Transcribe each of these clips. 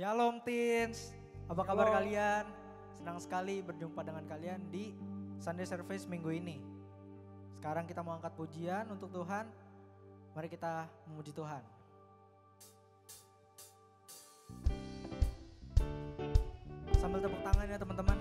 Shalom Teens, apa kabar kalian? Senang sekali berjumpa dengan kalian di Sunday Service minggu ini. Sekarang kita mau angkat pujian untuk Tuhan, mari kita memuji Tuhan. Sambil tepuk tangan ya teman-teman.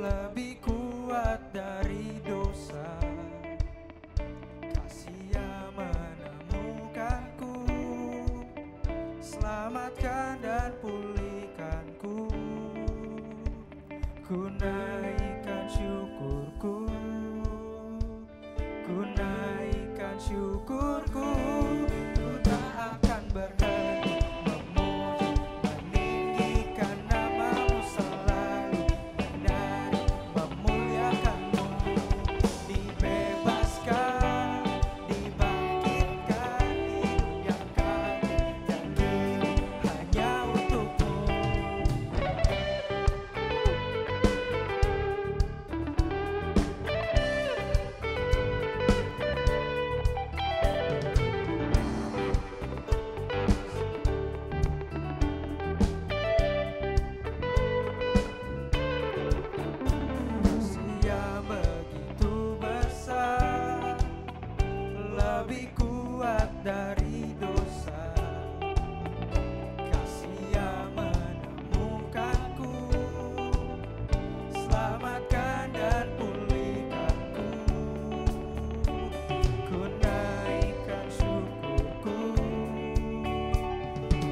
Lebih kuat dari dosa, kasih yang menemukanku, selamatkan dan pulihkanku. Ku naikkan syukurku, ku naikkan syukurku. Ku tak akan berhenti memuji, meninggikan namamu selalu, menari, memuliakanmu. Dibebaskan, dibangkitkan, hidup yang kami dan kini hanya untukmu. Yang begitu besar, lebih kuat dari dosa, kasih yang menemukanku, selamatkan dan pulihkanku. Ku naikkan syukurku,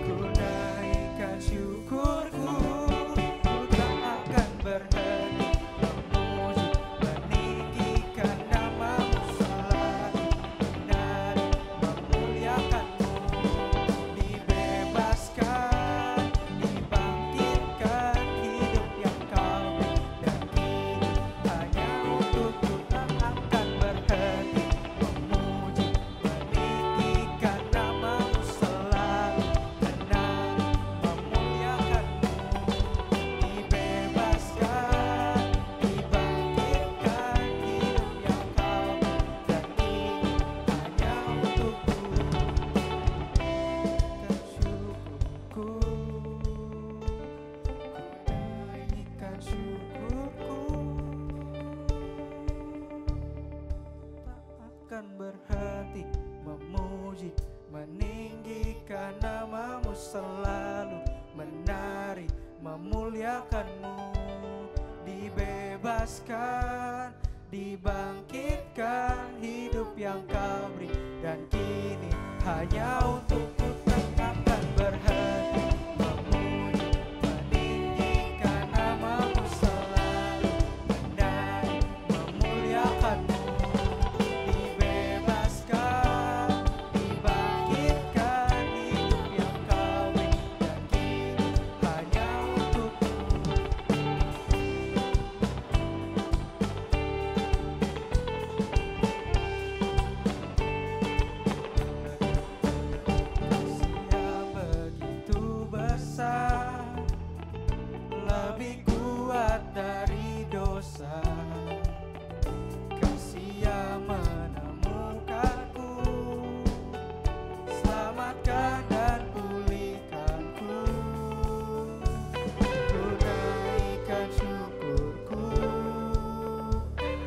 ku naikkan syukurku. Ku tak akan berhenti memuji, meninggikan namamu selalu, menari, memuliakanmu. Dibebaskan, dibangkitkan, hidup yang kau beri dan kini hanya untukku. Tak akan berhenti memuji, meninggikan namamu selalu, menari, memuliakanmu. Dibebaskan, dibangkitkan, hidup yang kau beri dan kini hanya untukku. Naikkan syukurku, tak akan berhenti memuji, meninggikan namamu selalu, menari, memuliakanmu. Dibebaskan, dibangkitkan, hidup yang kau beri dan kini hanya untukku. Tak akan berhenti memuji, meninggikan namamu selalu, menari, memuliakanmu. Dibebaskan, dibangkitkan, hidup yang kau beri dan kini hanya untukku. Kasih yang begitu besar, lebih kuat dari dosa, kasih yang menemukanku, selamatkan dan pulihkanku. Ku naikkan syukurku,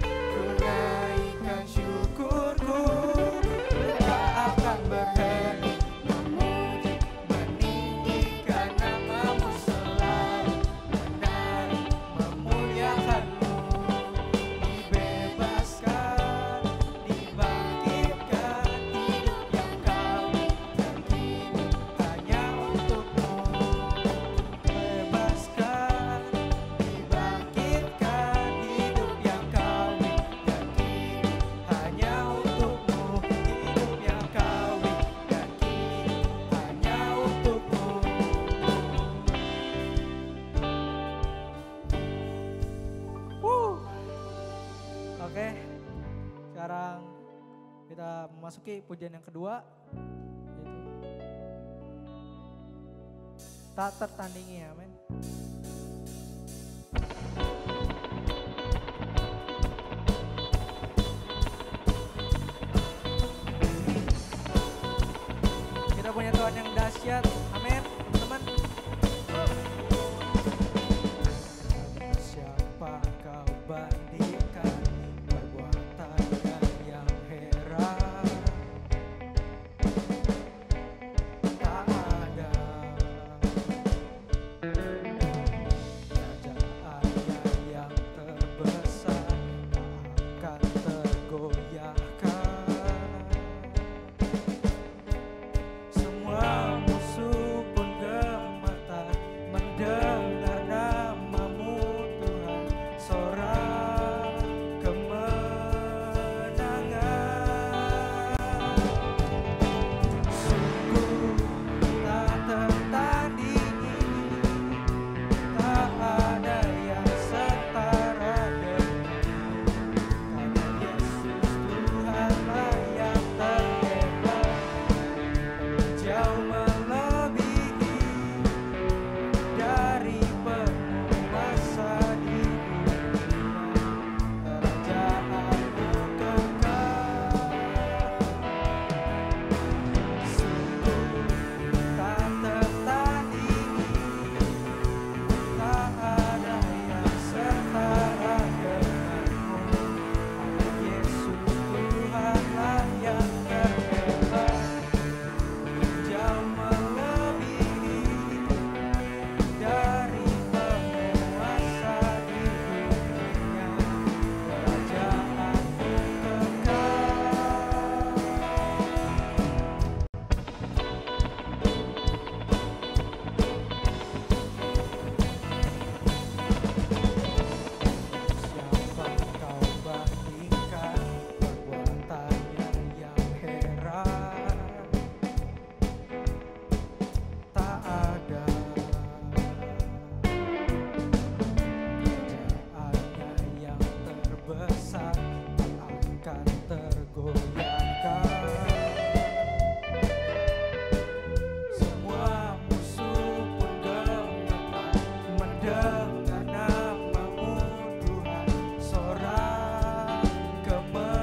ku naikkan syukurku. Ku tak akan berhenti memuji, meninggikan namamu selalu, menari, memuliakanmu. Dibebaskan, dibangkitkan, hidup yang kau beri dan kini hanya untukmu. Bebaskan, dibangkitkan, hidup yang kau beri dan kini hanya untukmu. Hidup yang kau beri dan kini hanya untukmu. Oke, sekarang kita memasuki pujian yang kedua, yaitu tak tertandingi. Amin. Kita punya Tuhan yang dahsyat. Amin, teman-teman. Siapa kau bandingkan perbuatannya yang heran? Tak ada kerajaannya yang terbesar tak akan tergoyahkan. Semua musuh pun gemetar mendengar namamu Tuhan, sorak kemenangan. Sungguh tak tertandingi, tak ada yang setara denganmu, karena Yesus Tuhanlah yang terhebat, jauh melebihi dari penguasa di dunia. Kerajaanmu kekal. Sungguh tak tertandingi, tak ada yang setara denganmu, karena Yesus Tuhanlah yang terhebat, jauh melebihi dari penguasa di dunia. Kerajaanmu kekal. Siapa kau bandingkan perbuatannya yang heran? Tak ada kerajaannya yang terbesar tak akan tergoyahkan. Semua musuh pun gemetar mendengar namamu Tuhan, sorak kemenangan.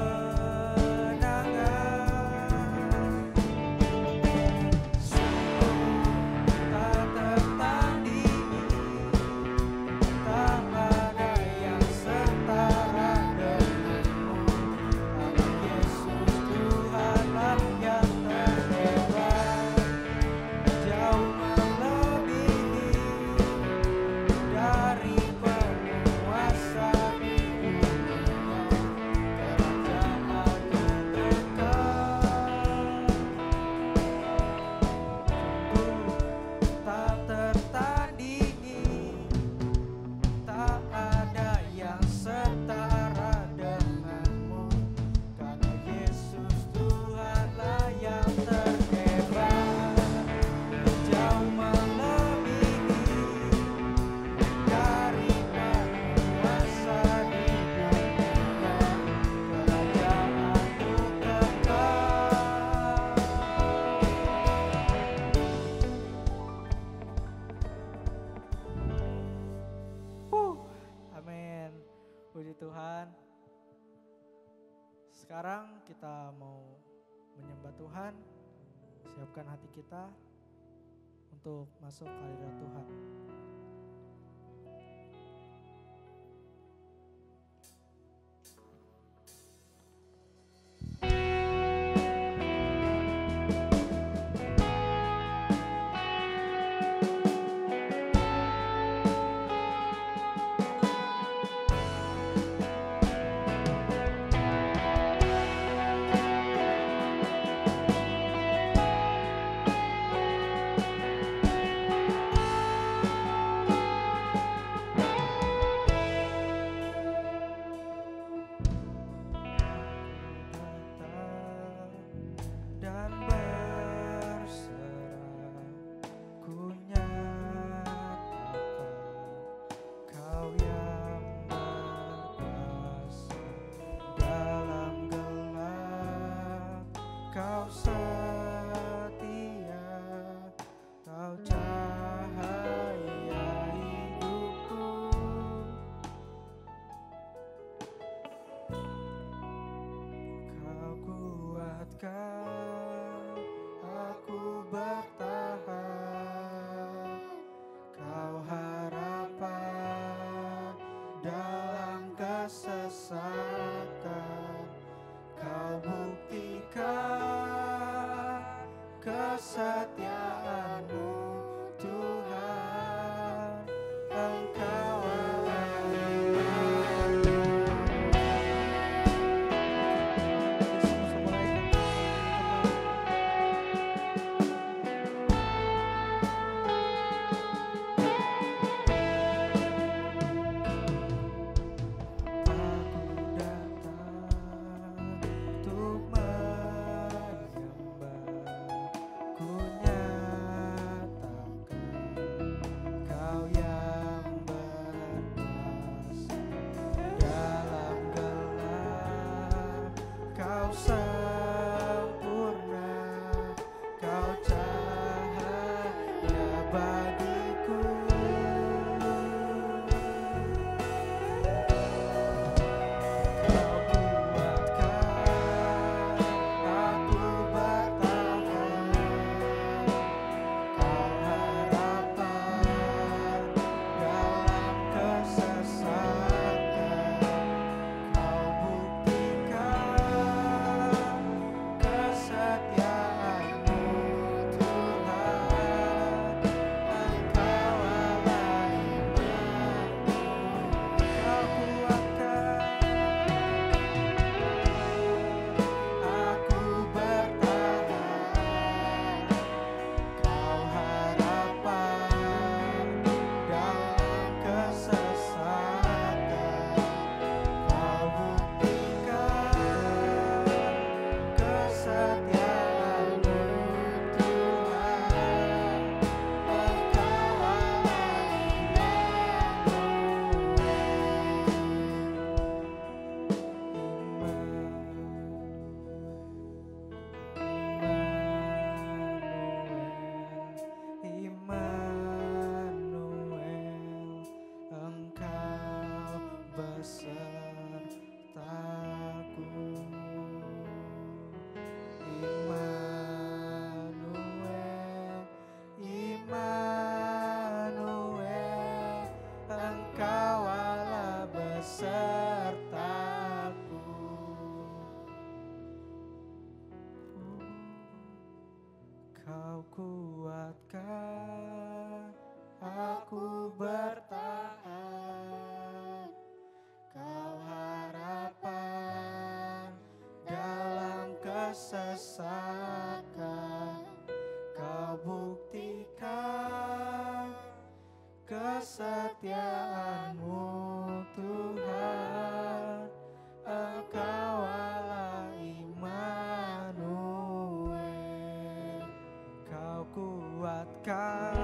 Sungguh tak tertandingi, tak ada yang setara denganmu, karena Yesus Tuhanlah yang terhebat, jauh melebihi dari penguasa di dunia. Kerajaanmu kekal. Tak tertandingi, tak ada yang setara denganmu, karena Yesus Tuhanlah yang terhebat, jauh melebihi dari penguasa di dunia. Kerajaanmu kekal. Amin. Puji Tuhan. Sekarang kita mau menyembah Tuhan. Siapkan hati kita untuk masuk ke hadirat Tuhan. kesetiaan-Mu Tuhan, Engkau Allah iman-Mu. Kau kuatkan aku bertahan, Kau harapan dalam kesesakan, Kau buktikan kesetiaan-Mu Tuhan, Engkau Allah Immanuel. Kau kuatkan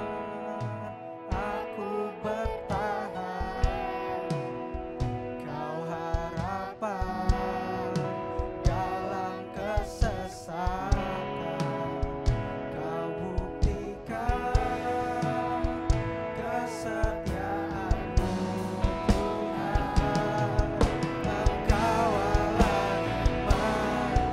aku bertahan, Kau harapan dalam kesesakan, Kau buktikan kesetiaan-Mu Tuhan, Engkau Allah Immanuel.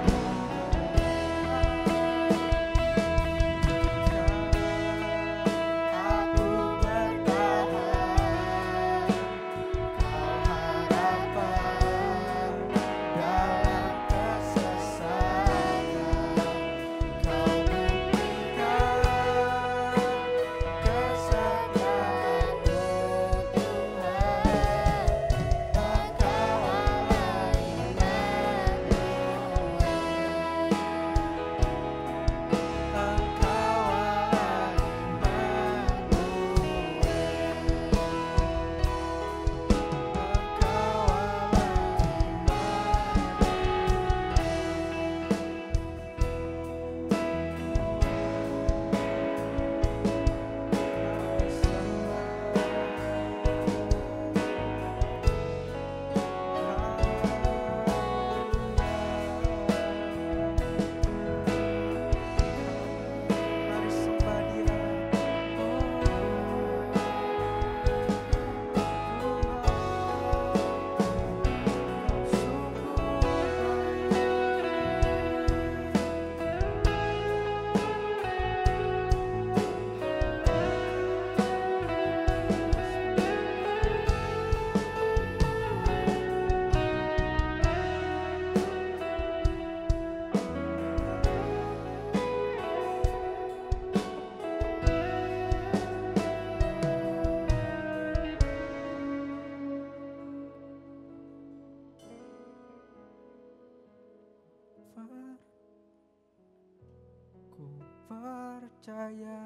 percaya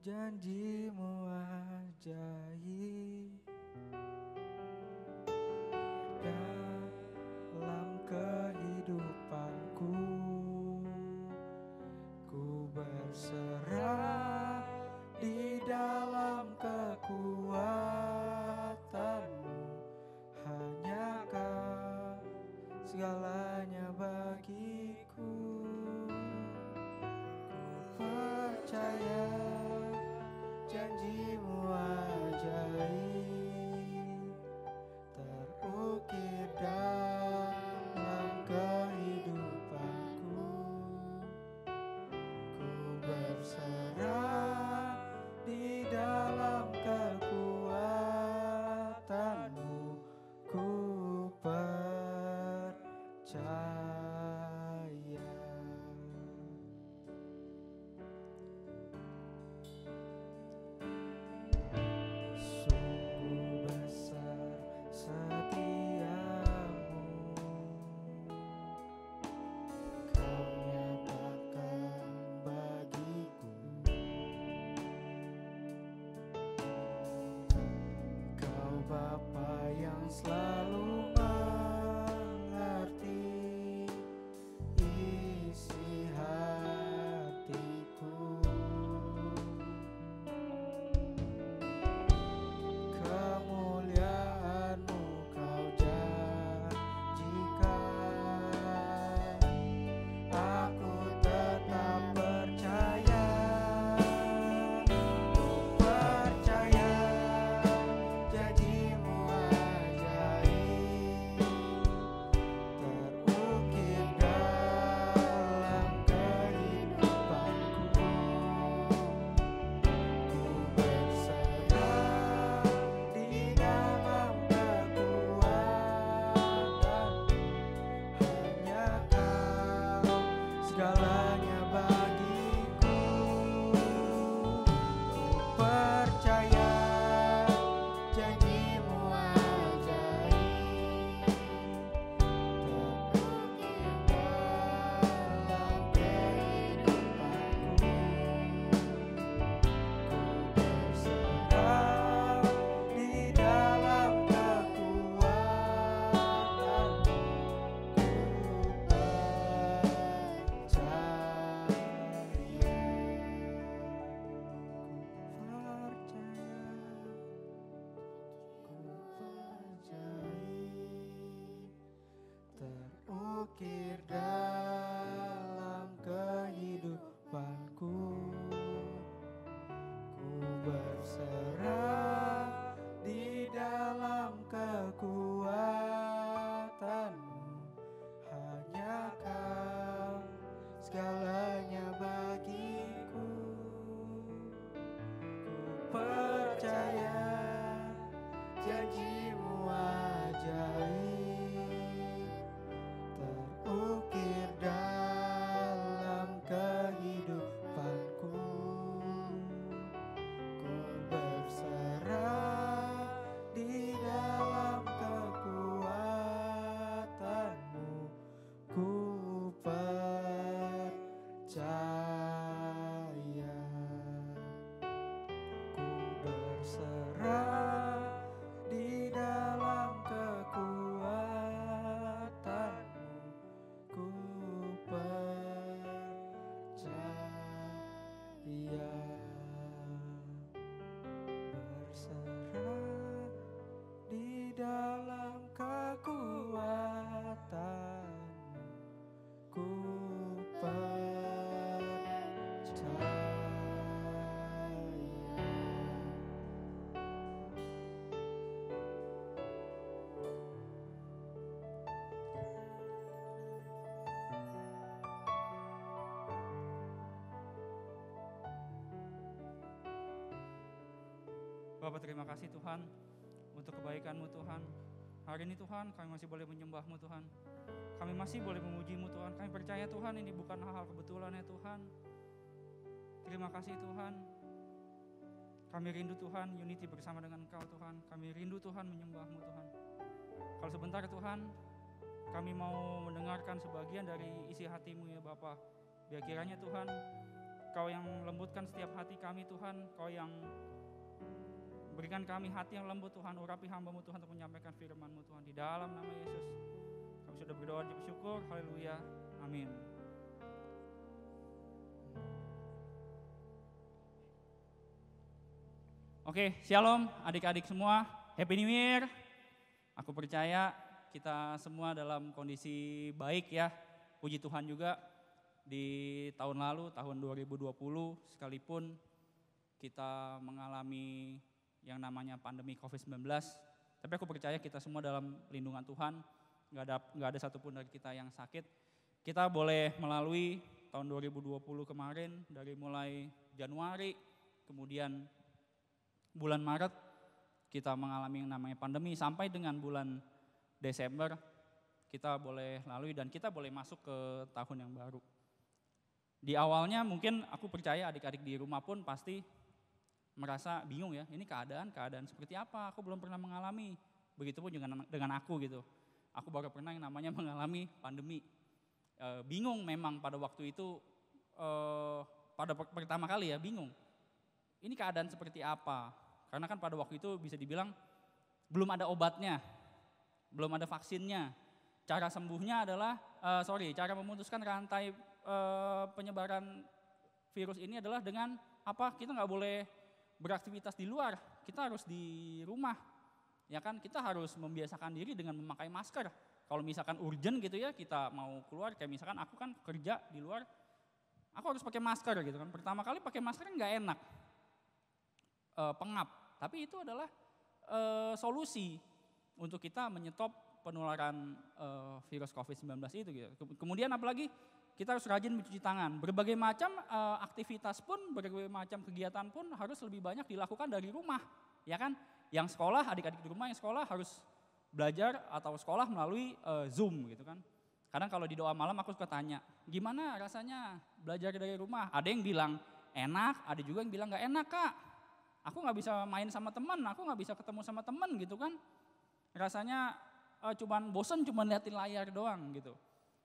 janji-Mu ajaib dalam kehidupanku. Ku berserah di dalam kekuatan-Mu, hanya Kau segalanya bagiku. Ku percaya janji-Mu ajaib terukir dalam kehidupanku. Ku berserah di dalam kekuatan-Mu. Ku percaya. Sungguh besar setiamu, Kau nyatakan bagiku. Kau Bapa yang selalu mengerti isi hatiku. Kemuliaan-Mu Kau janjikan, aku tetap percaya. Ku percaya janji-Mu ajaib terukir dalam kehidupanku. Ku berserah di dalam kekuatan-Mu, hanya Kau segalanya bagiku. Ku percaya janji-Mu ajaib terukir dalam kehidupanku. Ku berserah di dalam kekuatan-Mu. Ku terukir dalam kehidupanku. Ku berserah di dalam kekuatan-Mu, hanya Kau segalanya bagiku. Ku percaya janji-Mu ajaib terukir dalam kehidupanku. Ku berserah di dalam kekuatan-Mu. Ku percaya. Ku berserah di dalam kekuatan-Mu. Ku percaya. Berserah di dalam kekuatan-Mu. Ku Bapak, terima kasih Tuhan untuk kebaikan-Mu Tuhan. Hari ini Tuhan kami masih boleh menyembah-Mu Tuhan. Kami masih boleh memuji-Mu Tuhan. Kami percaya Tuhan ini bukan hal-hal kebetulan ya Tuhan. Terima kasih Tuhan. Kami rindu Tuhan unity bersama dengan Engkau Tuhan. Kami rindu Tuhan menyembah-Mu Tuhan. Kalau sebentar Tuhan, kami mau mendengarkan sebagian dari isi hati-Mu ya Bapa. Biar kiranya Tuhan Kau yang lembutkan setiap hati kami Tuhan, Kau yang berikan kami hati yang lembut Tuhan, urapi hamba-Mu Tuhan untuk menyampaikan firman-Mu Tuhan. Di dalam nama Yesus kami sudah berdoa dan bersyukur, haleluya, amin. Oke, shalom adik-adik semua, Happy New Year. Aku percaya kita semua dalam kondisi baik ya, puji Tuhan juga. Di tahun lalu, tahun 2020 sekalipun kita mengalami yang namanya pandemi COVID-19, tapi aku percaya kita semua dalam lindungan Tuhan, gak ada satupun dari kita yang sakit. Kita boleh melalui tahun 2020 kemarin, dari mulai Januari, kemudian bulan Maret, kita mengalami yang namanya pandemi, sampai dengan bulan Desember, kita boleh lalui dan kita boleh masuk ke tahun yang baru. Di awalnya mungkin aku percaya adik-adik di rumah pun pasti merasa bingung ya, ini keadaan seperti apa, aku belum pernah mengalami. Begitupun dengan aku gitu, aku baru pernah yang namanya mengalami pandemi. Bingung memang pada waktu itu, pada pertama kali ya bingung, ini keadaan seperti apa. Karena kan pada waktu itu bisa dibilang belum ada obatnya, belum ada vaksinnya. Cara sembuhnya adalah, cara memutuskan rantai penyebaran virus ini adalah dengan apa? Kita nggak boleh beraktivitas di luar, kita harus di rumah, ya kan? Kita harus membiasakan diri dengan memakai masker. Kalau misalkan urgent gitu ya, kita mau keluar, kayak misalkan aku kan kerja di luar, aku harus pakai masker gitu kan. Pertama kali pakai masker nggak enak, pengap. Tapi itu adalah solusi untuk kita menyetop penularan virus COVID-19 itu gitu. Kemudian apalagi kita harus rajin mencuci tangan. Berbagai macam aktivitas pun, berbagai macam kegiatan pun harus lebih banyak dilakukan dari rumah, ya kan? Yang sekolah, adik-adik di rumah yang sekolah harus belajar atau sekolah melalui Zoom gitu kan. Kadang kalau di doa malam aku suka tanya, gimana rasanya belajar dari rumah? Ada yang bilang enak, ada juga yang bilang gak enak Kak. Aku gak bisa main sama teman, aku gak bisa ketemu sama teman gitu kan. Rasanya cuman bosen, cuman liatin layar doang gitu.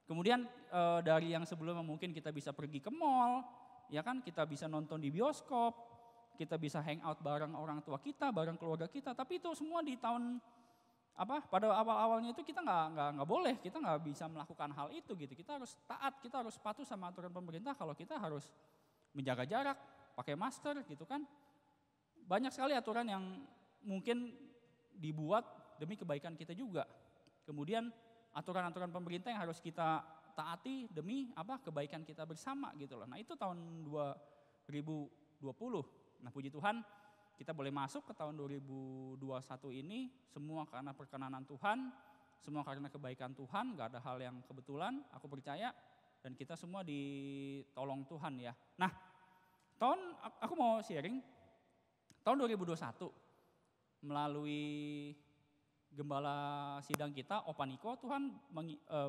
Kemudian dari yang sebelumnya mungkin kita bisa pergi ke mall, ya kan, kita bisa nonton di bioskop, kita bisa hangout bareng orang tua kita, bareng keluarga kita. Tapi itu semua di tahun pada awal-awalnya itu kita nggak boleh, kita nggak bisa melakukan hal itu gitu. Kita harus taat, kita harus patuh sama aturan pemerintah kalau kita harus menjaga jarak, pakai masker gitu kan. Banyak sekali aturan yang mungkin dibuat demi kebaikan kita juga. Kemudian aturan-aturan pemerintah yang harus kita taati demi kebaikan kita bersama gitu loh. Nah itu tahun 2020. Nah puji Tuhan kita boleh masuk ke tahun 2021 ini semua karena perkenanan Tuhan, semua karena kebaikan Tuhan, gak ada hal yang kebetulan, aku percaya, dan kita semua ditolong Tuhan ya. Nah aku mau sharing, tahun 2021 melalui gembala sidang kita, Opa Niko, Tuhan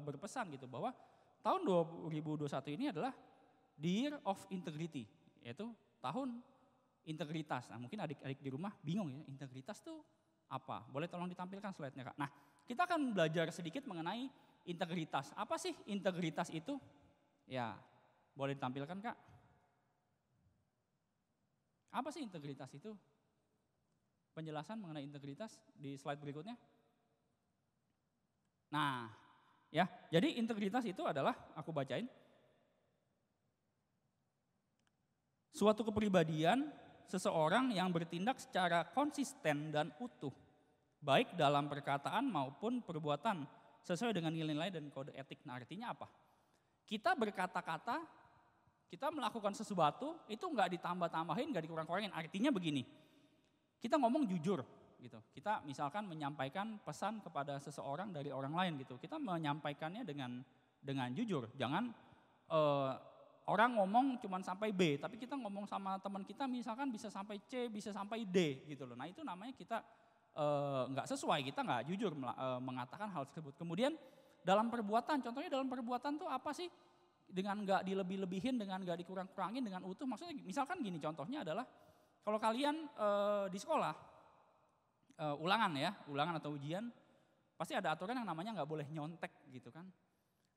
berpesan gitu bahwa tahun 2021 ini adalah the year of integrity, yaitu tahun integritas. Nah mungkin adik-adik di rumah bingung ya, integritas tuh apa? Boleh tolong ditampilkan slide-nya Kak. Nah kita akan belajar sedikit mengenai integritas. Apa sih integritas itu? Ya boleh ditampilkan Kak. Apa sih integritas itu? Penjelasan mengenai integritas di slide berikutnya. Nah, ya, jadi integritas itu adalah, aku bacain, suatu kepribadian seseorang yang bertindak secara konsisten dan utuh, baik dalam perkataan maupun perbuatan, sesuai dengan nilai-nilai dan kode etik. Nah artinya apa? Kita berkata-kata, kita melakukan sesuatu, itu nggak ditambah-tambahin, nggak dikurang-kurangin. Artinya begini, kita ngomong jujur gitu. Kita misalkan menyampaikan pesan kepada seseorang dari orang lain gitu. Kita menyampaikannya dengan jujur. Jangan orang ngomong cuma sampai B, tapi kita ngomong sama teman kita misalkan bisa sampai C, bisa sampai D gitu loh. Nah itu namanya kita nggak sesuai, kita nggak jujur mengatakan hal tersebut. Kemudian dalam perbuatan, contohnya dalam perbuatan tuh apa sih? Dengan nggak dilebih-lebihin, dengan nggak dikurang-kurangin, dengan utuh. Maksudnya misalkan gini, contohnya adalah kalau kalian di sekolah, ulangan atau ujian, pasti ada aturan yang namanya nggak boleh nyontek gitu kan.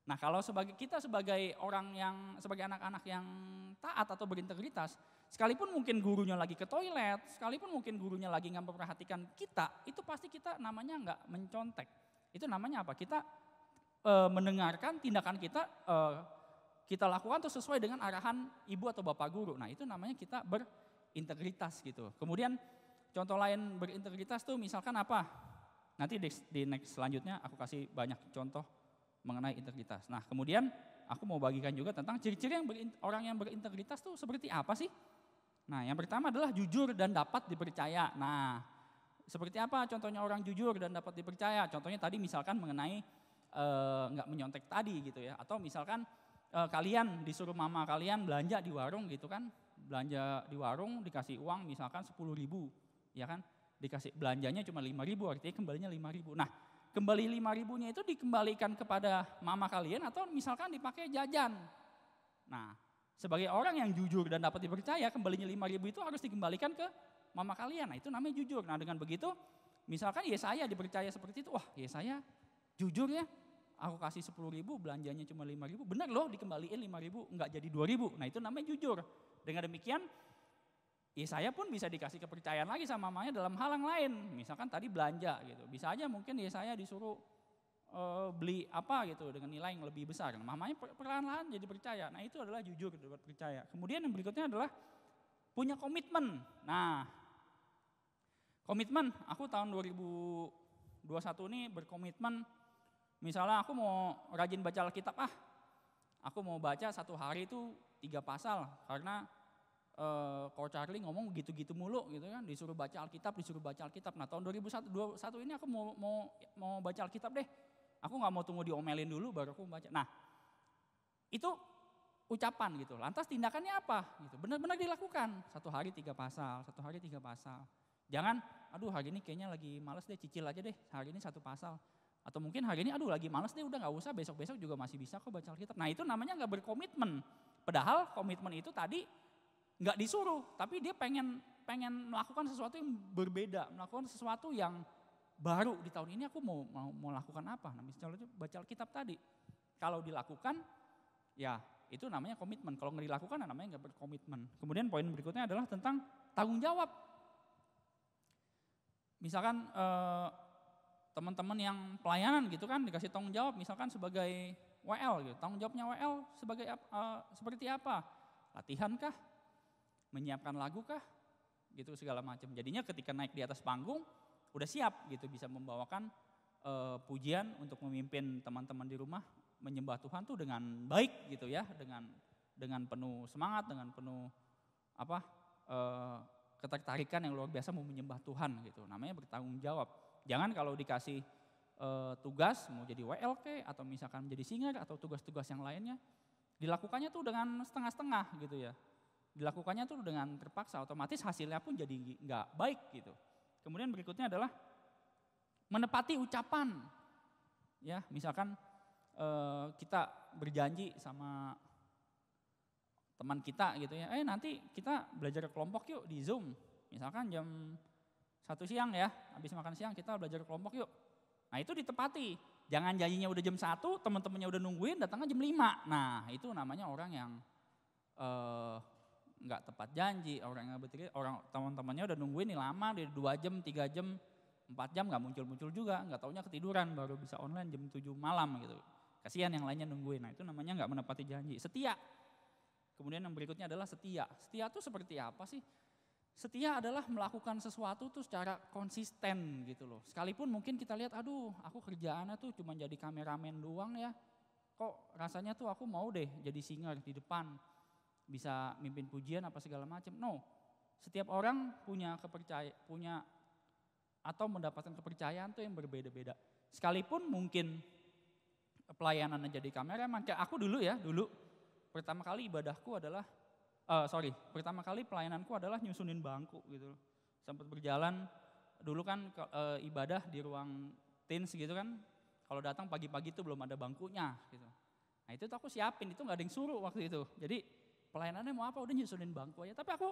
Nah kalau kita sebagai orang yang, sebagai anak-anak yang taat atau berintegritas, sekalipun mungkin gurunya lagi ke toilet, sekalipun mungkin gurunya lagi nggak memperhatikan kita, itu pasti kita namanya nggak mencontek. Itu namanya apa? Kita mendengarkan tindakan kita, kita lakukan itu sesuai dengan arahan ibu atau bapak guru. Nah itu namanya kita berintegritas gitu. Kemudian contoh lain berintegritas tuh misalkan apa? Nanti di next selanjutnya aku kasih banyak contoh mengenai integritas. Nah kemudian aku mau bagikan juga tentang ciri-ciri orang yang berintegritas tuh seperti apa sih? Nah yang pertama adalah jujur dan dapat dipercaya. Nah seperti apa contohnya orang jujur dan dapat dipercaya? Contohnya tadi misalkan mengenai nggak menyontek tadi gitu ya. Atau misalkan kalian disuruh mama kalian belanja di warung gitu kan. Belanja di warung dikasih uang misalkan 10.000 ya kan. Dikasih belanjanya cuma 5.000 artinya kembalinya 5.000. Nah kembali 5.000-nya itu dikembalikan kepada mama kalian atau misalkan dipakai jajan. Nah, sebagai orang yang jujur dan dapat dipercaya, kembalinya 5.000 itu harus dikembalikan ke mama kalian. Nah, itu namanya jujur. Nah, dengan begitu, misalkan Yesaya dipercaya seperti itu, wah Yesaya jujur ya, aku kasih 10.000, belanjanya cuma 5.000, benar loh dikembaliin 5.000, enggak jadi 2.000. Nah, itu namanya jujur. Dengan demikian, Yesaya pun bisa dikasih kepercayaan lagi sama mamanya dalam hal yang lain. Misalkan tadi belanja gitu. Bisa aja mungkin Yesaya disuruh beli apa gitu dengan nilai yang lebih besar. Mamanya perlahan-lahan jadi percaya. Nah itu adalah jujur dapat percaya. Kemudian yang berikutnya adalah punya komitmen. Nah komitmen aku tahun 2021 ini berkomitmen. Misalnya aku mau rajin baca Alkitab aku mau baca satu hari itu 3 pasal karena Coach Charlie ngomong gitu-gitu mulu gitu kan, disuruh baca Alkitab. Nah tahun 2021 ini aku mau baca Alkitab deh. Aku nggak mau tunggu diomelin dulu baru aku baca. Nah itu ucapan gitu. Lantas tindakannya apa? Gitu. Benar-benar dilakukan. Satu hari 3 pasal. Jangan, aduh hari ini kayaknya lagi males deh, cicil aja deh. Hari ini 1 pasal. Atau mungkin hari ini aduh lagi males deh, udah nggak usah. Besok-besok juga masih bisa kok baca Alkitab. Nah itu namanya nggak berkomitmen. Padahal komitmen itu tadi nggak disuruh, tapi dia pengen melakukan sesuatu yang berbeda, melakukan sesuatu yang baru di tahun ini aku mau lakukan apa? Nah, misalnya baca Alkitab tadi, kalau dilakukan, ya itu namanya komitmen. Kalau nggak dilakukan, namanya nggak berkomitmen. Kemudian poin berikutnya adalah tentang tanggung jawab. Misalkan teman-teman yang pelayanan gitu kan dikasih tanggung jawab, misalkan sebagai WL gitu, tanggung jawabnya WL sebagai seperti apa? Latihan kah? Menyiapkan lagu kah? Gitu segala macam. Jadinya ketika naik di atas panggung udah siap gitu bisa membawakan pujian untuk memimpin teman-teman di rumah menyembah Tuhan tuh dengan baik gitu ya, dengan penuh semangat, dengan penuh ketertarikan yang luar biasa mau menyembah Tuhan gitu. Namanya bertanggung jawab. Jangan kalau dikasih tugas mau jadi WLK atau misalkan menjadi singer atau tugas-tugas yang lainnya dilakukannya tuh dengan setengah-setengah gitu ya. Dilakukannya tuh dengan terpaksa, otomatis hasilnya pun jadi nggak baik gitu. Kemudian berikutnya adalah menepati ucapan. Ya, misalkan kita berjanji sama teman kita gitu ya, nanti kita belajar kelompok yuk di Zoom. Misalkan jam 1 siang ya, habis makan siang kita belajar kelompok yuk. Nah itu ditepati. Jangan janjinya udah jam 1, teman-temannya udah nungguin, datangnya jam 5. Nah itu namanya orang yang nggak tepat janji, orang yang betul, orang teman-temannya udah nungguin nih lama, dari 2 jam, 3 jam, 4 jam nggak muncul-muncul juga, nggak taunya ketiduran baru bisa online jam 7 malam gitu. Kasihan yang lainnya nungguin. Nah itu namanya nggak menepati janji. Setia. Kemudian yang berikutnya adalah setia. Setia tuh seperti apa sih? Setia adalah melakukan sesuatu tuh secara konsisten gitu loh. Sekalipun mungkin kita lihat, aduh aku kerjaannya tuh cuma jadi kameramen doang ya. Kok rasanya tuh aku mau deh jadi singer di depan. Bisa mimpin pujian apa segala macam. No, setiap orang punya atau mendapatkan kepercayaan tuh yang berbeda-beda. Sekalipun mungkin pelayanannya jadi kameraman. Kayak aku dulu pertama kali pelayananku adalah nyusunin bangku gitu. Sempat berjalan dulu kan ibadah di ruang teens gitu kan. Kalau datang pagi-pagi itu belum ada bangkunya gitu. Nah itu tuh aku siapin, itu nggak ada yang suruh waktu itu. Jadi pelayanannya mau apa, udah nyusunin bangku aja. Tapi aku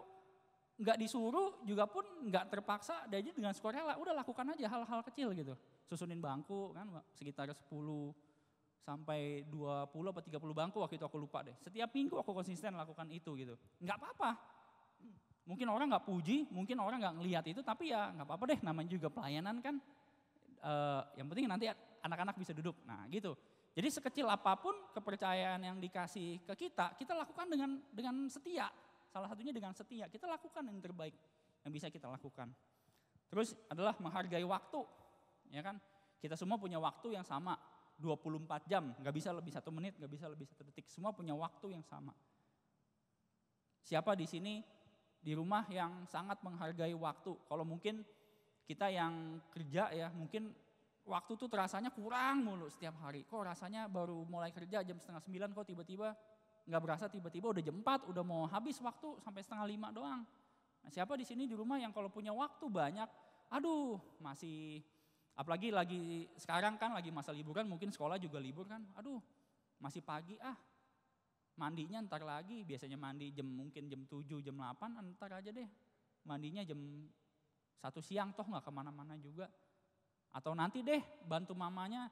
nggak disuruh juga pun nggak terpaksa, jadi dengan sukarela udah lakukan aja hal-hal kecil gitu. Susunin bangku kan sekitar 10 sampai 20 atau 30 bangku waktu itu aku lupa deh. Setiap minggu aku konsisten lakukan itu gitu. Nggak apa-apa. Mungkin orang nggak puji, mungkin orang nggak ngelihat itu, tapi ya nggak apa-apa deh, namanya juga pelayanan kan. Yang penting nanti anak-anak bisa duduk. Nah gitu. Jadi sekecil apapun kepercayaan yang dikasih ke kita lakukan dengan setia. Salah satunya dengan setia, kita lakukan yang terbaik yang bisa kita lakukan. Terus adalah menghargai waktu, ya kan? Kita semua punya waktu yang sama. 24 jam, nggak bisa lebih 1 menit, nggak bisa lebih 1 detik. Semua punya waktu yang sama. Siapa di sini di rumah yang sangat menghargai waktu? Kalau mungkin kita yang kerja ya, mungkin waktu tuh terasanya kurang mulu setiap hari. Kok rasanya baru mulai kerja jam 8:30 kok tiba-tiba nggak berasa, tiba-tiba udah jam 4, udah mau habis waktu sampai 4:30 doang. Nah, siapa di sini di rumah yang kalau punya waktu banyak, aduh masih. Apalagi lagi sekarang kan lagi masa liburan, mungkin sekolah juga libur kan. Aduh, masih pagi mandinya ntar lagi. Biasanya mandi mungkin jam 7, jam 8, ntar aja deh. Mandinya jam 1 siang toh nggak kemana-mana juga. Atau nanti deh bantu mamanya,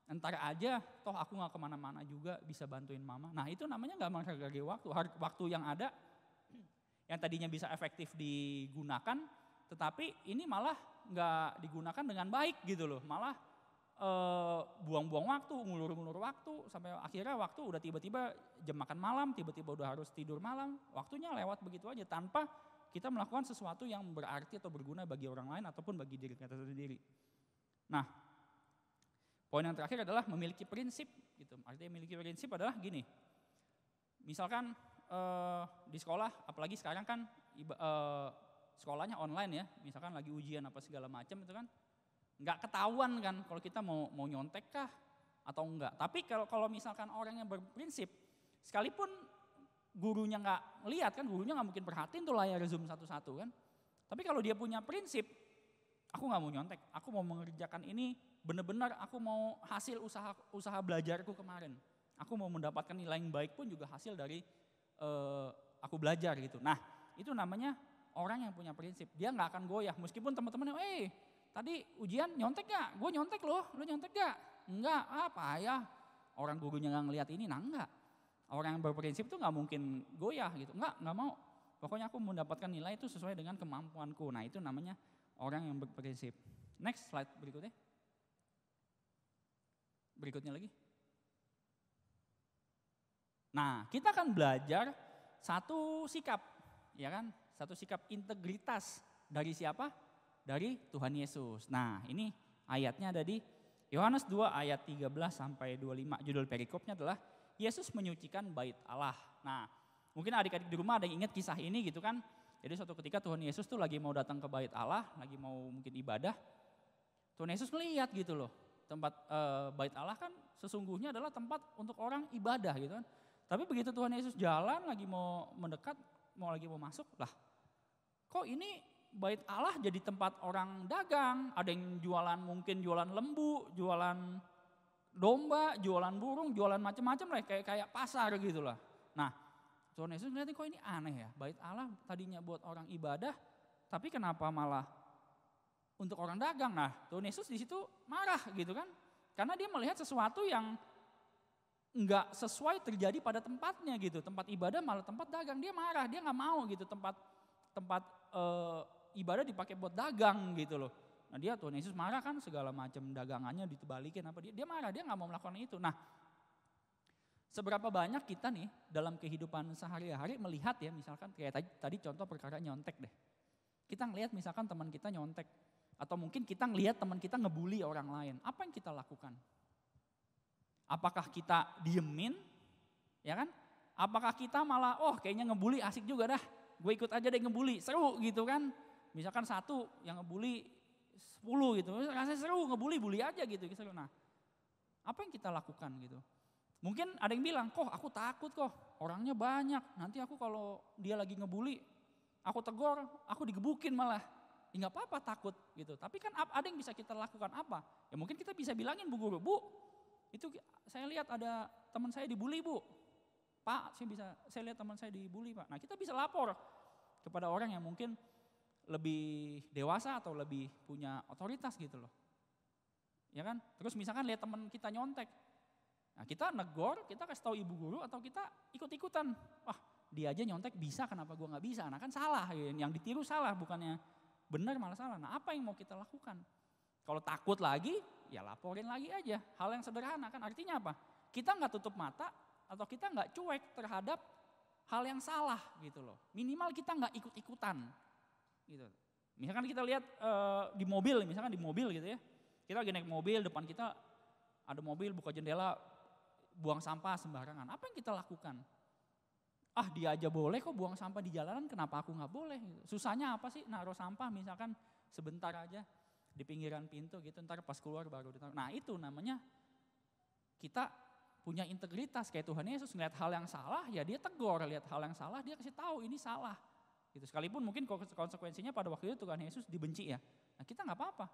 ntar aja toh aku nggak kemana-mana juga, bisa bantuin mama. Nah itu namanya nggak menghargai waktu. Waktu yang ada, yang tadinya bisa efektif digunakan, tetapi ini malah nggak digunakan dengan baik gitu loh, malah buang-buang waktu, ngulur-ngulur waktu, sampai akhirnya waktu udah tiba-tiba jam makan malam, tiba-tiba udah harus tidur malam, waktunya lewat begitu aja tanpa kita melakukan sesuatu yang berarti atau berguna bagi orang lain ataupun bagi diri kita sendiri. Nah, poin yang terakhir adalah memiliki prinsip gitu. Artinya memiliki prinsip adalah gini, misalkan di sekolah, apalagi sekarang kan sekolahnya online ya, misalkan lagi ujian apa segala macam itu kan nggak ketahuan kan kalau kita mau nyontek kah atau enggak. Tapi kalau misalkan orang yang berprinsip, sekalipun gurunya nggak lihat kan, gurunya nggak mungkin perhatiin tuh layar Zoom satu-satu kan. Tapi kalau dia punya prinsip, aku nggak mau nyontek, aku mau mengerjakan ini benar-benar, aku mau hasil usaha belajarku kemarin. Aku mau mendapatkan nilai yang baik pun juga hasil dari aku belajar gitu. Nah itu namanya orang yang punya prinsip, dia nggak akan goyah meskipun teman-temannya, tadi ujian nyontek gak? Gue nyontek loh, lu nyontek gak? Enggak, apa ya? Orang gurunya nggak ngelihat ini, nah enggak. Orang yang berprinsip tuh nggak mungkin goyah gitu, nggak mau. Pokoknya aku mendapatkan nilai itu sesuai dengan kemampuanku. Nah itu namanya orang yang berprinsip. Next slide berikutnya. Berikutnya lagi. Nah kita akan belajar satu sikap, ya kan? Satu sikap integritas dari siapa? Dari Tuhan Yesus. Nah ini ayatnya ada di Yohanes 2 ayat 13 sampai 25. Judul perikopnya adalah Yesus menyucikan bait Allah. Nah mungkin adik-adik di rumah ada yang ingat kisah ini gitu kan. Jadi suatu ketika Tuhan Yesus tuh lagi mau datang ke bait Allah, lagi mau mungkin ibadah. Tuhan Yesus melihat gitu loh. Tempat bait Allah kan sesungguhnya adalah tempat untuk orang ibadah gitu kan. Tapi begitu Tuhan Yesus jalan lagi mau mendekat, lagi mau masuk, lah kok ini bait Allah jadi tempat orang dagang, ada yang jualan, mungkin jualan lembu, jualan domba, jualan burung, jualan macam-macam lah, kayak pasar gitu lah. Nah, Tuhan Yesus ngeliatin kok ini aneh ya, bait Allah tadinya buat orang ibadah, tapi kenapa malah untuk orang dagang? Nah, Tuhan Yesus di situ marah gitu kan, karena dia melihat sesuatu yang nggak sesuai terjadi pada tempatnya gitu, tempat ibadah malah tempat dagang. Dia marah, dia nggak mau gitu tempat ibadah dipakai buat dagang gitu loh. Nah dia Tuhan Yesus marah kan, segala macam dagangannya ditebalikin apa, dia marah, dia nggak mau melakukan itu. Nah seberapa banyak kita nih dalam kehidupan sehari-hari melihat ya, misalkan kayak tadi contoh perkara nyontek deh. Kita ngelihat misalkan teman kita nyontek, atau mungkin kita ngelihat teman kita ngebully orang lain, apa yang kita lakukan? Apakah kita diemin, ya kan? Apakah kita malah, kayaknya ngebully asik juga dah, gue ikut aja deh ngebully, seru gitu kan? Misalkan satu yang ngebully 10 gitu, rasanya seru, bully aja gitu. Nah, apa yang kita lakukan gitu? Mungkin ada yang bilang, aku takut orangnya banyak, nanti aku kalau dia lagi ngebully, aku tegur, aku digebukin malah. Ya nggak apa-apa takut gitu. Tapi kan ada yang bisa kita lakukan apa? Ya mungkin kita bisa bilangin Bu Guru, Bu, itu saya lihat ada teman saya dibully Bu. Pak, saya lihat teman saya dibully Pak. Nah kita bisa lapor kepada orang yang mungkin lebih dewasa atau lebih punya otoritas gitu loh. Ya kan? Terus misalkan lihat teman kita nyontek. Nah kita negor, kita kasih tahu ibu guru atau kita ikut-ikutan. Wah dia aja nyontek bisa, kenapa gue nggak bisa? Nah kan salah, yang ditiru salah, bukannya benar malah salah. Nah apa yang mau kita lakukan? Kalau takut lagi, ya laporin lagi aja. Hal yang sederhana kan, artinya apa? Kita nggak tutup mata atau kita nggak cuek terhadap hal yang salah gitu loh. Minimal kita nggak ikut-ikutan gitu. Misalkan kita lihat di mobil gitu ya. Kita lagi naik mobil, depan kita ada mobil buka jendela, buang sampah sembarangan. Apa yang kita lakukan? Ah dia aja boleh kok buang sampah di jalanan, kenapa aku nggak boleh? Susahnya apa sih naruh sampah misalkan sebentar aja di pinggiran pintu gitu, ntar pas keluar baru ditaruh. Nah itu namanya kita punya integritas. Kayak Tuhan Yesus ngeliat hal yang salah, ya dia tegur. Lihat hal yang salah, dia kasih tahu ini salah. Gitu. Sekalipun mungkin konsekuensinya pada waktu itu Tuhan Yesus dibenci ya. Nah kita nggak apa-apa.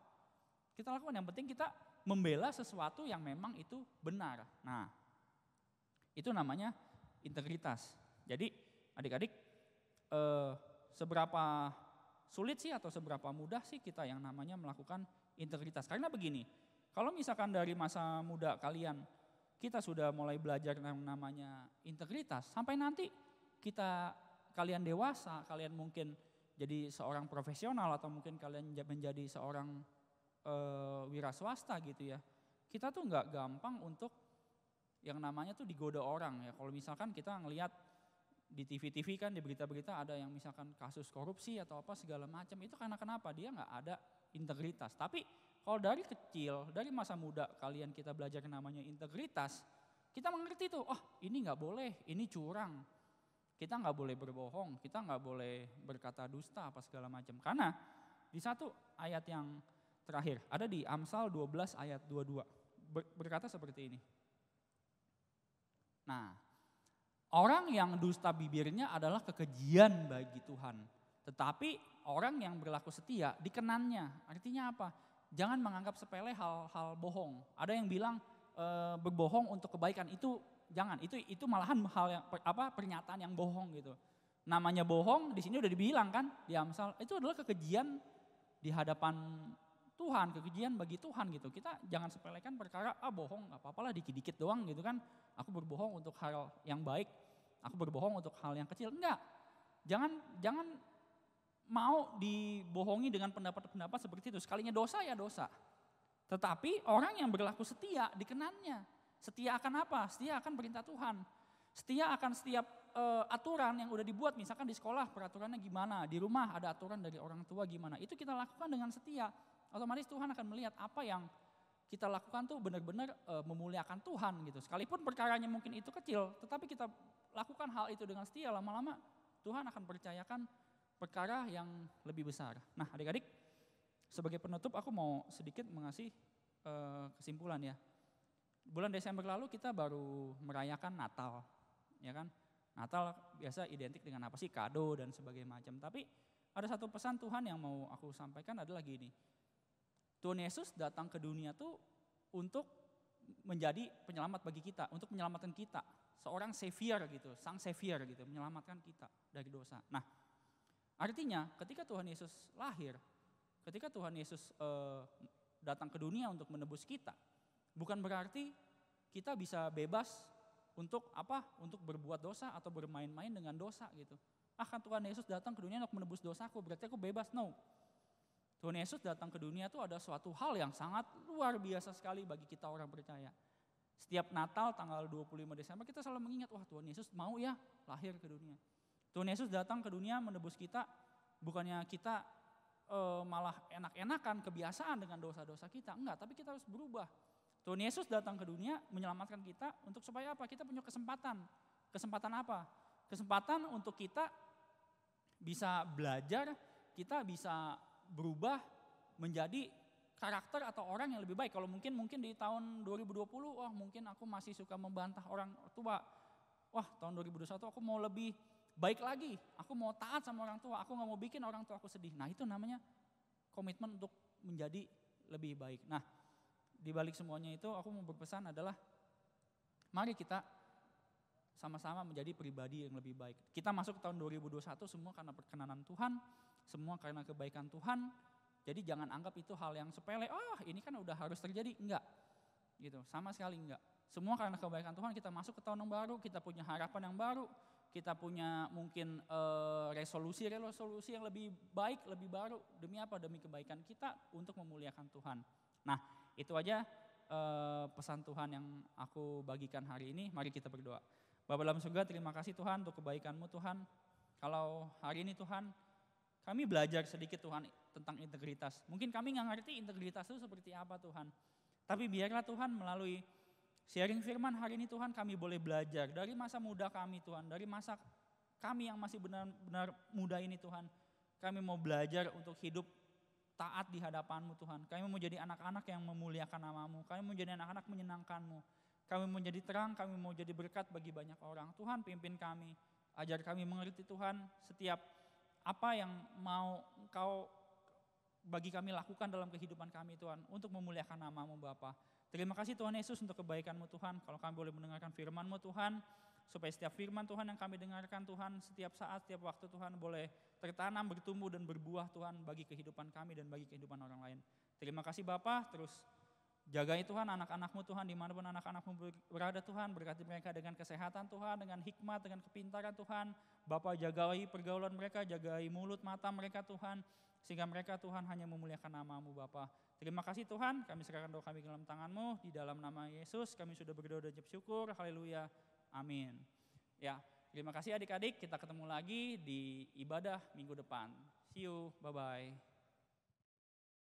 Kita lakukan, yang penting kita membela sesuatu yang memang itu benar. Nah itu namanya integritas. Jadi adik-adik seberapa sulit sih atau seberapa mudah sih kita yang namanya melakukan integritas. Karena begini, kalau misalkan dari masa muda kalian kita sudah mulai belajar yang namanya integritas, sampai nanti kalian dewasa, kalian mungkin jadi seorang profesional atau mungkin kalian menjadi seorang wira swasta gitu ya. Kita tuh nggak gampang untuk yang namanya tuh digoda orang ya. Kalau misalkan kita ngelihat di TV-TV kan, di berita-berita ada yang misalkan kasus korupsi atau apa segala macam, itu karena kenapa? Dia nggak ada integritas. Tapi kalau dari kecil, dari masa muda kalian kita belajar yang namanya integritas, kita mengerti tuh, oh ini nggak boleh, ini curang. Kita nggak boleh berbohong, kita nggak boleh berkata dusta apa segala macam. Karena di satu ayat yang terakhir, ada di Amsal 12 ayat 22, berkata seperti ini. Nah, orang yang dusta bibirnya adalah kekejian bagi Tuhan. Tetapi orang yang berlaku setia dikenannya. Artinya apa? Jangan menganggap sepele hal-hal bohong. Ada yang bilang berbohong untuk kebaikan, itu jangan. Itu malahan hal yang pernyataan yang bohong gitu. Namanya bohong di sini udah dibilang kan di Amsal, itu adalah kekejian di hadapan Tuhan, kekejian bagi Tuhan gitu. Kita jangan sepelekan perkara bohong nggak apa-apa lah dikit-dikit doang gitu kan. Aku berbohong untuk hal yang baik, aku berbohong untuk hal yang kecil. Enggak. Jangan mau dibohongi dengan pendapat-pendapat seperti itu. Sekalinya dosa ya dosa. Tetapi orang yang berlaku setia dikenannya. Setia akan apa? Setia akan perintah Tuhan. Setia akan setiap aturan yang udah dibuat. Misalkan di sekolah peraturannya gimana, di rumah ada aturan dari orang tua gimana. Itu kita lakukan dengan setia. Otomatis Tuhan akan melihat apa yang kita lakukan tuh benar-benar memuliakan Tuhan gitu. Sekalipun perkaranya mungkin itu kecil, tetapi kita lakukan hal itu dengan setia, lama-lama Tuhan akan percayakan perkara yang lebih besar. Nah adik-adik, sebagai penutup aku mau sedikit mengasih kesimpulan ya. Bulan Desember lalu kita baru merayakan Natal, ya kan? Natal biasa identik dengan apa sih? Kado dan sebagainya macam. Tapi ada satu pesan Tuhan yang mau aku sampaikan adalah gini. Tuhan Yesus datang ke dunia tuh untuk menjadi penyelamat bagi kita, untuk menyelamatkan kita. Seorang savior gitu, sang savior gitu, menyelamatkan kita dari dosa. Nah, artinya ketika Tuhan Yesus lahir, ketika Tuhan Yesus datang ke dunia untuk menebus kita, bukan berarti kita bisa bebas untuk apa? Untuk berbuat dosa atau bermain-main dengan dosa gitu. Kan Tuhan Yesus datang ke dunia untuk menebus dosaku, berarti aku bebas? No. Tuhan Yesus datang ke dunia itu ada suatu hal yang sangat luar biasa sekali bagi kita orang percaya. Setiap Natal tanggal 25 Desember kita selalu mengingat, wah Tuhan Yesus mau ya lahir ke dunia. Tuhan Yesus datang ke dunia menebus kita, bukannya kita malah enak-enakan kebiasaan dengan dosa-dosa kita. Enggak, tapi kita harus berubah. Tuhan Yesus datang ke dunia menyelamatkan kita untuk supaya apa? Kita punya kesempatan. Kesempatan apa? Kesempatan untuk kita bisa belajar, kita bisa berubah menjadi karakter atau orang yang lebih baik. Kalau mungkin di tahun 2020, wah mungkin aku masih suka membantah orang tua. Wah tahun 2021 aku mau lebih baik lagi. Aku mau taat sama orang tua, aku gak mau bikin orang tua aku sedih. Nah itu namanya komitmen untuk menjadi lebih baik. Nah di balik semuanya itu aku mau berpesan adalah mari kita sama-sama menjadi pribadi yang lebih baik. Kita masuk ke tahun 2021 semua karena perkenanan Tuhan, semua karena kebaikan Tuhan. Jadi jangan anggap itu hal yang sepele, ini kan udah harus terjadi. Enggak. gitu, sama sekali enggak. Semua karena kebaikan Tuhan kita masuk ke tahun yang baru, kita punya harapan yang baru, kita punya mungkin resolusi yang lebih baik, lebih baru. Demi apa? Demi kebaikan kita untuk memuliakan Tuhan. Nah, itu aja pesan Tuhan yang aku bagikan hari ini. Mari kita berdoa. Bapa dalam surga, terima kasih Tuhan untuk kebaikan-Mu Tuhan. Kalau hari ini Tuhan, kami belajar sedikit Tuhan tentang integritas. Mungkin kami nggak ngerti integritas itu seperti apa Tuhan. Tapi biarlah Tuhan melalui sharing firman hari ini Tuhan, kami boleh belajar dari masa muda kami Tuhan, dari masa kami yang masih benar-benar muda ini Tuhan. Kami mau belajar untuk hidup taat di hadapan-Mu Tuhan. Kami mau jadi anak-anak yang memuliakan nama-Mu. Kami mau jadi anak-anak menyenangkan-Mu. Kami mau jadi terang, kami mau jadi berkat bagi banyak orang. Tuhan pimpin kami, ajar kami mengerti Tuhan setiap apa yang mau Engkau bagi kami lakukan dalam kehidupan kami Tuhan, untuk memuliakan nama-Mu Bapa. Terima kasih Tuhan Yesus untuk kebaikan-Mu Tuhan, kalau kami boleh mendengarkan firman-Mu Tuhan, supaya setiap firman Tuhan yang kami dengarkan Tuhan, setiap saat, setiap waktu Tuhan boleh tertanam, bertumbuh dan berbuah Tuhan bagi kehidupan kami dan bagi kehidupan orang lain. Terima kasih Bapa, terus jagai Tuhan anak-anak-Mu Tuhan, dimanapun anak-anak-Mu berada Tuhan, berkati mereka dengan kesehatan Tuhan, dengan hikmat, dengan kepintaran Tuhan. Bapa jagai pergaulan mereka, jagai mulut mata mereka Tuhan, sehingga mereka Tuhan hanya memuliakan nama-Mu Bapa. Terima kasih Tuhan, kami serahkan doa kami ke dalam tangan-Mu, di dalam nama Yesus kami sudah berdoa dan ucap syukur, haleluya, amin. Ya, terima kasih adik-adik, kita ketemu lagi di ibadah minggu depan. See you, bye-bye.